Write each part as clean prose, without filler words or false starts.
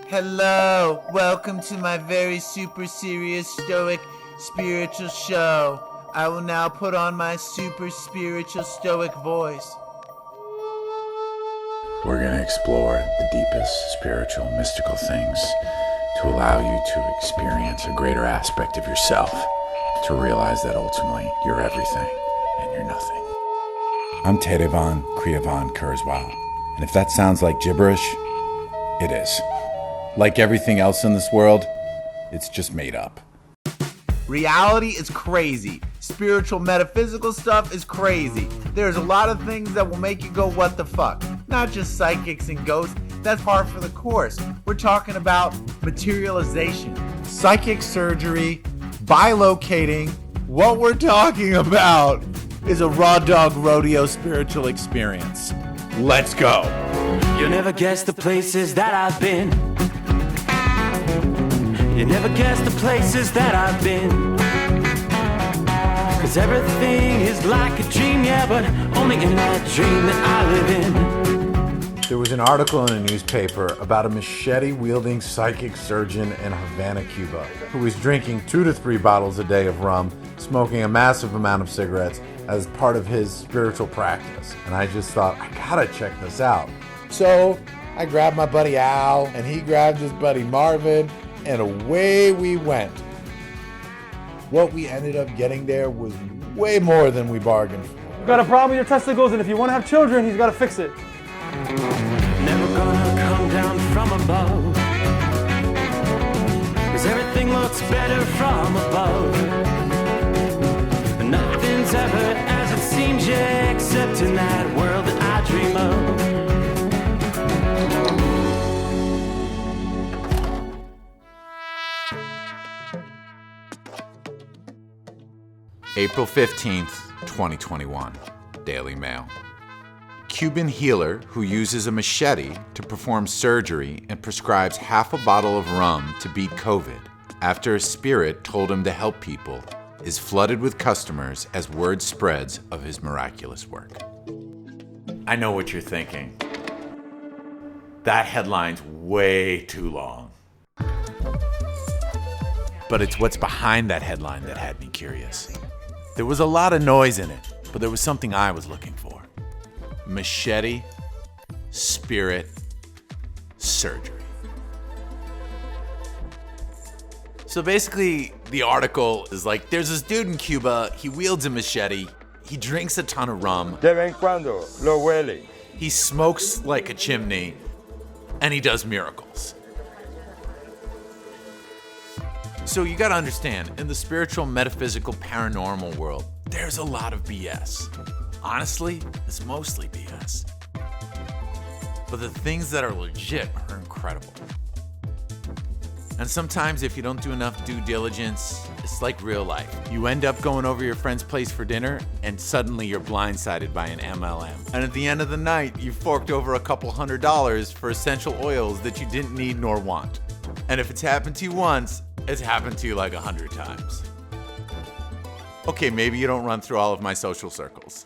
Hello, welcome to my very super serious, stoic, spiritual show. I will now put on my super spiritual, stoic voice. We're going to explore the deepest spiritual, mystical things to allow you to experience a greater aspect of yourself, to realize that ultimately you're everything and you're nothing. I'm Terevan Kriyavan Kurzweil, and if that sounds like gibberish, it is. Like everything else in this world, it's just made up. Reality is crazy. Spiritual metaphysical stuff is crazy. There's a lot of things that will make you go, what the fuck? Not just psychics and ghosts, that's par for the course. We're talking about materialization, psychic surgery, bilocating. What we're talking about is a raw dog rodeo spiritual experience. Let's go. You'll never guess the places that I've been. You never guess the places that I've been. Cause everything is like a dream, yeah, but only in that dream that I live in. There was an article in a newspaper about a machete-wielding psychic surgeon in Havana, Cuba, who was drinking 2 to 3 bottles a day of rum, smoking a massive amount of cigarettes as part of his spiritual practice. And I just thought, I gotta check this out. So I grabbed my buddy Al, and he grabbed his buddy Marvin, and away we went. What we ended up getting there was way more than we bargained for. You've got a problem with your testicles, and if you want to have children, he's got to fix it. Never gonna come down from above. Cause everything looks better from above. And nothing's ever as it seems, yeah, except in that world that I dream of. April 15th, 2021, Daily Mail. Cuban healer who uses a machete to perform surgery and prescribes half a bottle of rum to beat COVID after a spirit told him to help people is flooded with customers as word spreads of his miraculous work. I know what you're thinking. That headline's way too long. But it's what's behind that headline that had me curious. There was a lot of noise in it, but there was something I was looking for. Machete, spirit, surgery. So basically, the article is like, there's this dude in Cuba, he wields a machete, he drinks a ton of rum. De vez en cuando lo huele. He smokes like a chimney, and he does miracles. So you gotta understand, in the spiritual, metaphysical, paranormal world, there's a lot of BS. Honestly, it's mostly BS. But the things that are legit are incredible. And sometimes if you don't do enough due diligence, it's like real life. You end up going over your friend's place for dinner, and suddenly you're blindsided by an MLM. And at the end of the night, you forked over a couple $100 for essential oils that you didn't need nor want. And if it's happened to you once, it's happened to you like 100 times. Okay, maybe you don't run through all of my social circles.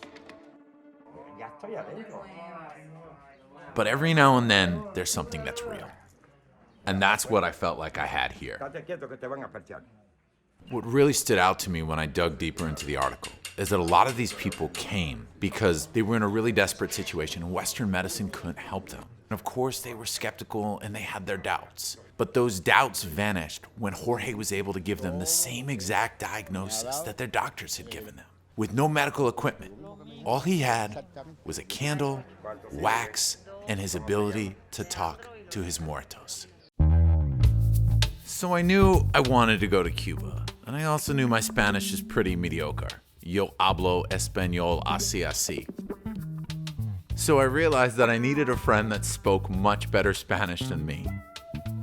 But every now and then, there's something that's real. And that's what I felt like I had here. What really stood out to me when I dug deeper into the article is that a lot of these people came because they were in a really desperate situation and Western medicine couldn't help them. And of course, they were skeptical and they had their doubts. But those doubts vanished when Jorge was able to give them the same exact diagnosis that their doctors had given them, with no medical equipment. All he had was a candle, wax, and his ability to talk to his muertos. So I knew I wanted to go to Cuba, and I also knew my Spanish is pretty mediocre. Yo hablo español así así. So I realized that I needed a friend that spoke much better Spanish than me.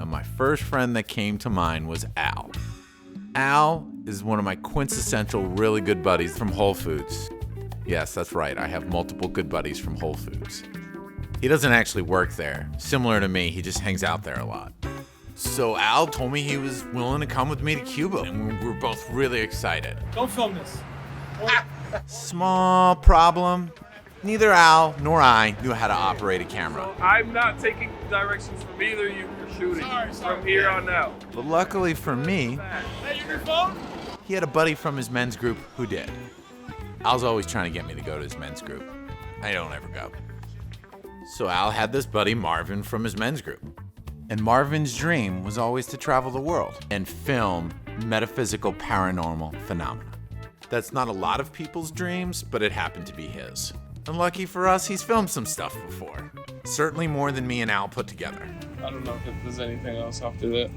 And my first friend that came to mind was Al. Al is one of my quintessential really good buddies from Whole Foods. Yes, that's right, I have multiple good buddies from Whole Foods. He doesn't actually work there. Similar to me, he just hangs out there a lot. So Al told me he was willing to come with me to Cuba, and we were both really excited. Don't film this. Small problem. Neither Al nor I knew how to operate a camera. I'm not taking directions from either of you for shooting from here on out. But luckily for me, Hey, your phone? he had a buddy from his men's group who did. Al's always trying to get me to go to his men's group. I don't ever go. So Al had this buddy Marvin from his men's group. And Marvin's dream was always to travel the world and film metaphysical paranormal phenomena. That's not a lot of people's dreams, but it happened to be his. And lucky for us, he's filmed some stuff before. Certainly more than me and Al put together. I don't know if there's anything else after that.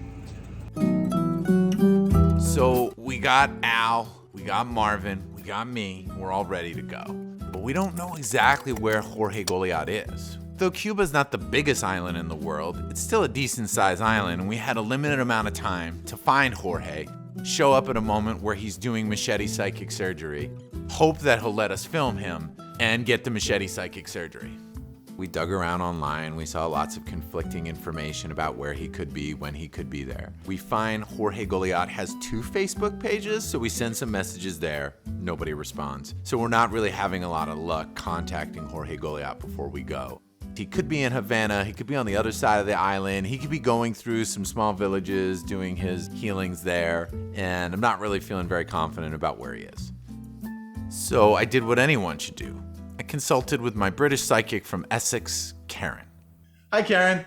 So we got Al, we got Marvin, we got me, we're all ready to go. But we don't know exactly where Jorge Goliat is. Though Cuba's not the biggest island in the world, it's still a decent sized island, and we had a limited amount of time to find Jorge, show up at a moment where he's doing Machete psychic surgery, hope that he'll let us film him, and get the Machete psychic surgery. We dug around online, we saw lots of conflicting information about where he could be, when he could be there. We find Jorge Goliat has 2 Facebook pages, so we send some messages there. Nobody responds. So we're not really having a lot of luck contacting Jorge Goliat before we go. He could be in Havana, he could be on the other side of the island, he could be going through some small villages, doing his healings there, and I'm not really feeling very confident about where he is. So I did what anyone should do. I consulted with my British psychic from Essex, Karen. Hi, Karen.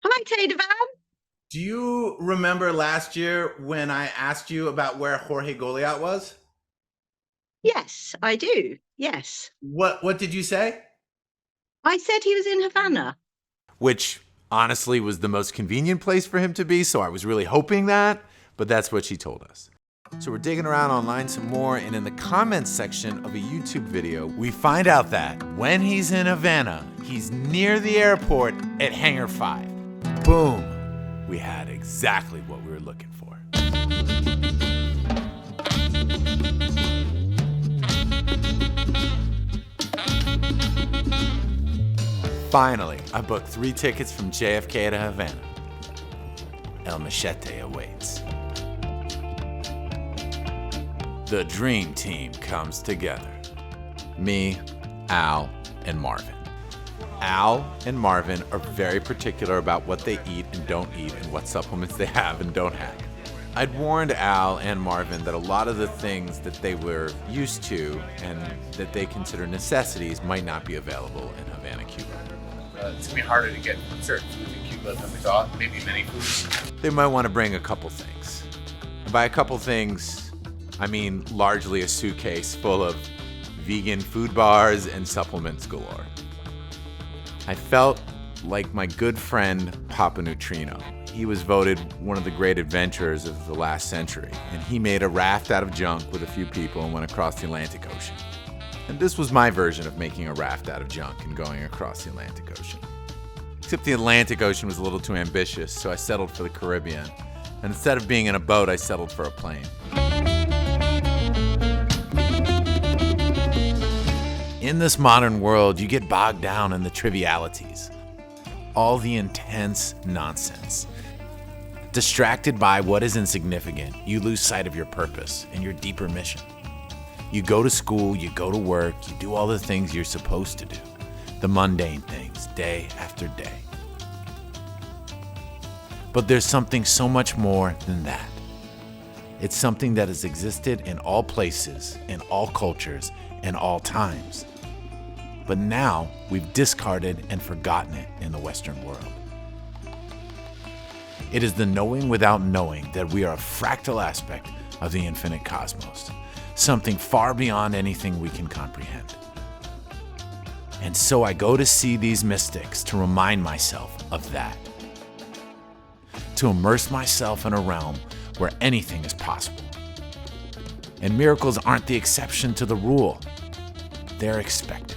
Hi, Tadevan. Do you remember last year when I asked you about where Jorge Goliat was? Yes, I do. Yes. What did you say? I said he was in Havana. Which honestly was the most convenient place for him to be, so I was really hoping that, but that's what she told us. So we're digging around online some more, and in the comments section of a YouTube video, we find out that when he's in Havana, he's near the airport at Hangar 5. Boom! We had exactly what we were looking for. Finally, I booked 3 tickets from JFK to Havana. El Machete awaits. The dream team comes together. Me, Al, and Marvin. Al and Marvin are very particular about what they eat and don't eat and what supplements they have and don't have. I'd warned Al and Marvin that a lot of the things that they were used to and that they consider necessities might not be available in Havana, Cuba. It's gonna be harder to get certain foods in Cuba than we thought, maybe many foods. They might want to bring a couple things. And by a couple things, I mean largely a suitcase full of vegan food bars and supplements galore. I felt like my good friend Papa Neutrino. He was voted one of the great adventurers of the last century, and he made a raft out of junk with a few people and went across the Atlantic Ocean. And this was my version of making a raft out of junk and going across the Atlantic Ocean. Except the Atlantic Ocean was a little too ambitious, so I settled for the Caribbean. And instead of being in a boat, I settled for a plane. In this modern world, you get bogged down in the trivialities. All the intense nonsense. Distracted by what is insignificant, you lose sight of your purpose and your deeper mission. You go to school, you go to work, you do all the things you're supposed to do. The mundane things, day after day. But there's something so much more than that. It's something that has existed in all places, in all cultures, in all times. But now we've discarded and forgotten it in the Western world. It is the knowing without knowing that we are a fractal aspect of the infinite cosmos, something far beyond anything we can comprehend. And so I go to see these mystics to remind myself of that. To immerse myself in a realm where anything is possible. And miracles aren't the exception to the rule. They're expected.